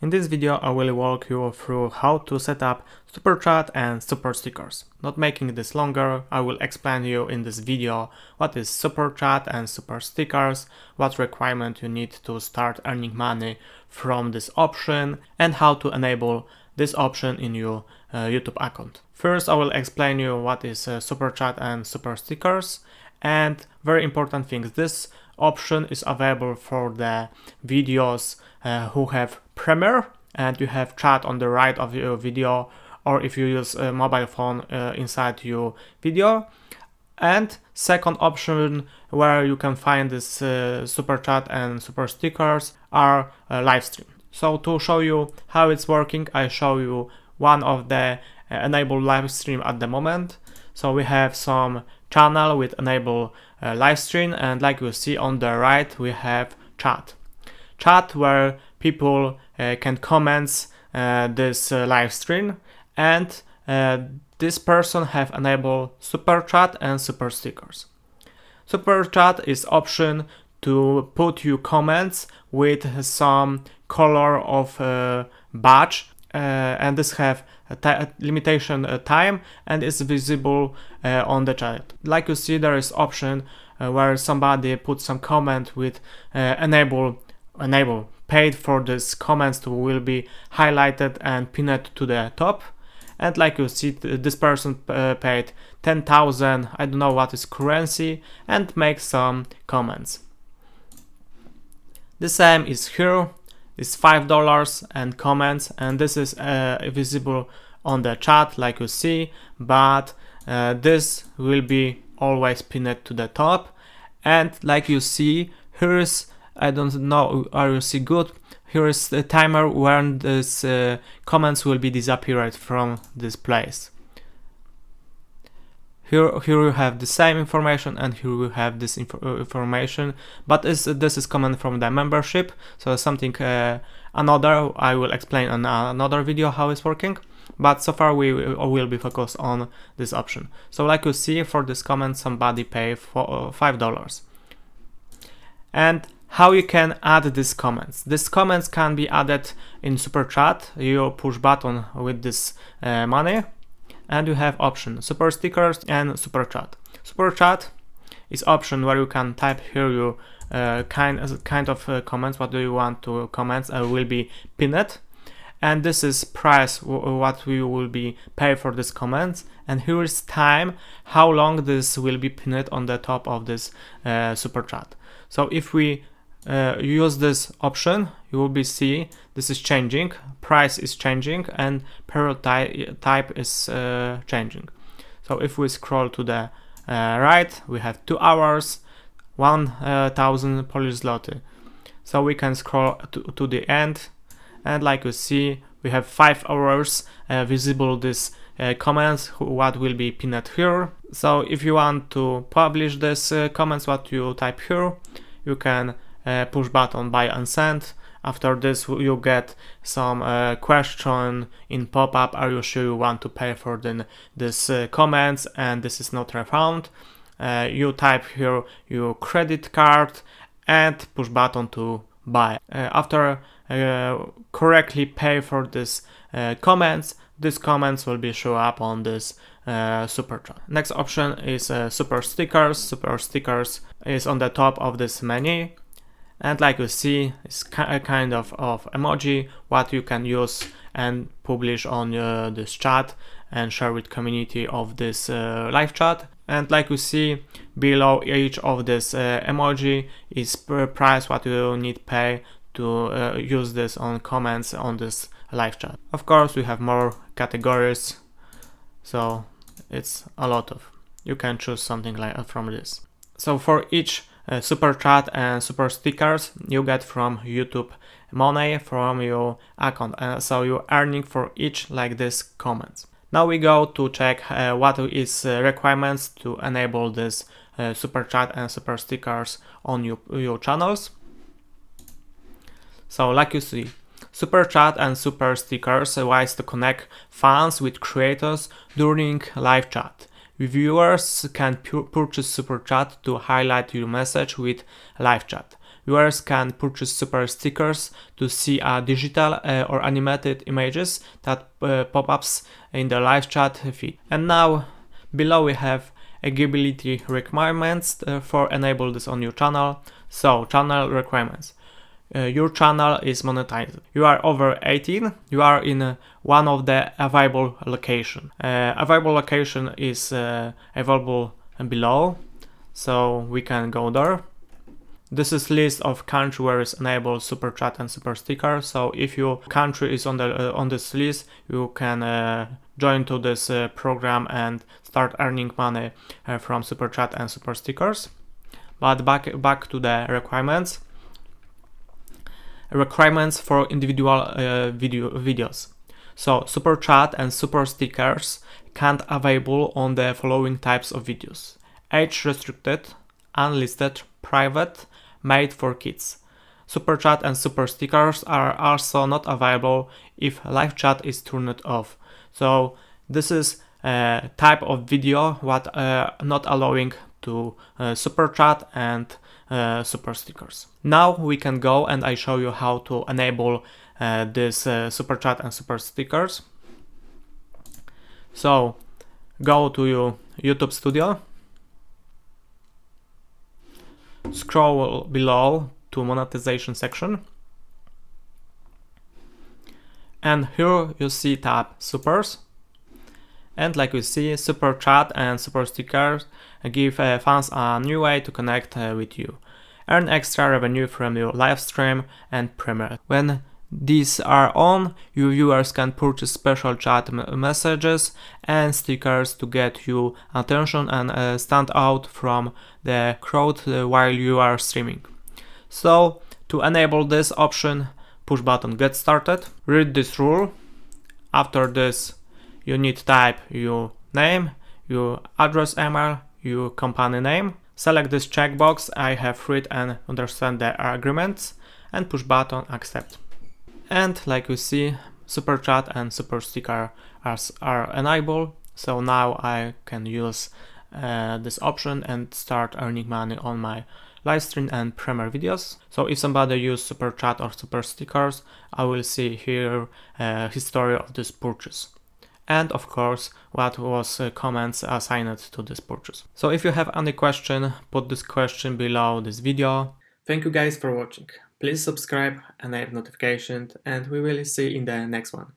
In this video I will walk you through how to set up super chat and super stickers. Not making this longer, I will explain you in this video what is super chat and super stickers, what requirement you need to start earning money from this option, and how to enable this option in your YouTube account. First I will explain you what is super chat and super stickers, and very important things, this option is available for the videos who have Premiere and you have chat on the right of your video, or if you use a mobile phone inside your video. And second option where you can find this super chat and super stickers are live stream. So to show you how it's working, I show you one of the enable live stream at the moment. So we have some channel with enable live stream, and like you see on the right we have chat where people can comment this live stream, and this person have enabled super chat and super stickers. Super chat is option to put your comments with some color of badge, and this have a limitation time and is visible on the chat. Like you see, there is option where somebody puts some comment with enable paid for this comments to will be highlighted and pinned to the top. And like you see, this person paid 10,000, I don't know what is currency, and make some comments. The same is here, is $5 and comments, and this is visible on the chat like you see, but this will be always pinned to the top. And like you see, here is, I don't know, are you see good? Here is the timer when this comments will be disappeared from this place. Here you have the same information, and here we have this information, but this is coming from the membership, so something another I will explain on another video how it's working. But so far we will be focused on this option. So like you see, for this comment somebody pay for $5. And how you can add these comments. These comments can be added in super chat. You push button with this money, and you have option super stickers and super chat. Super chat is option where you can type here your kind of comments. What do you want to comment? Will be pinned, and this is price what we will be pay for this comments. And here is time how long this will be pinned on the top of this super chat. So if we use this option, you will be see this is changing, price is changing, and period type is changing. So if we scroll to the right, we have 2 hours, 1,000 Polish zloty. So we can scroll to the end, and like you see, we have 5 hours visible this comments what will be pinned here. So if you want to publish this comments what you type here, you can push button buy and send. After this you get some question in pop-up, are you sure you want to pay for this comments, and this is not refund. You type here your credit card and push button to buy. After correctly pay for this comments, these comments will be show up on this super chat. Next option is super stickers. Super stickers is on the top of this menu, and like you see, it's a kind of emoji what you can use and publish on this chat and share with community of this live chat. And like you see, below each of this emoji is per price what you need pay to use this on comments on this live chat. Of course we have more categories, so it's a lot of, you can choose something like from this. So for each super chat and super stickers you get from YouTube money from your account, so you're earning for each like this comments. Now we go to check what is requirements to enable this super chat and super stickers on your channels. So like you see, super chat and super stickers allows to connect fans with creators during live chat. Viewers can purchase super chat to highlight your message with live chat. viewers can purchase super stickers to see digital or animated images that pop-ups in the live chat feed. And now below we have eligibility requirements for enable this on your channel. So channel requirements. Your channel is monetized. You are over 18. You are in one of the available location. Available location is available below, so we can go there. This is list of country where is enabled super chat and super sticker. So if your country is on this list, you can join to this program and start earning money from super chat and super stickers. But back to the requirements. Requirements for individual videos. So super chat and super stickers can't available on the following types of videos: age restricted, unlisted, private, made for kids. Super chat and super stickers are also not available if live chat is turned off. So this is a type of video what not allowing to super chat and super stickers. Now we can go and I show you how to enable this super chat and super stickers. So go to your YouTube Studio, scroll below to monetization section, and here you see tab supers. And like you see, super chat and super stickers give fans a new way to connect with you. Earn extra revenue from your live stream and premiere. When these are on, your viewers can purchase special chat messages and stickers to get you attention and stand out from the crowd while you are streaming. So to enable this option, push button get started. Read this rule. After this, you need to type your name, your address email, your company name. Select this checkbox, I have read and understand the agreements, and push button accept. And like you see, super chat and super sticker are enabled. So now I can use this option and start earning money on my live stream and premiere videos. So if somebody use super chat or super stickers, I will see here history of this purchase. And of course, what was comments assigned to this purchase. So if you have any question, put this question below this video. Thank you guys for watching. Please subscribe, enable notifications, and we will see in the next one.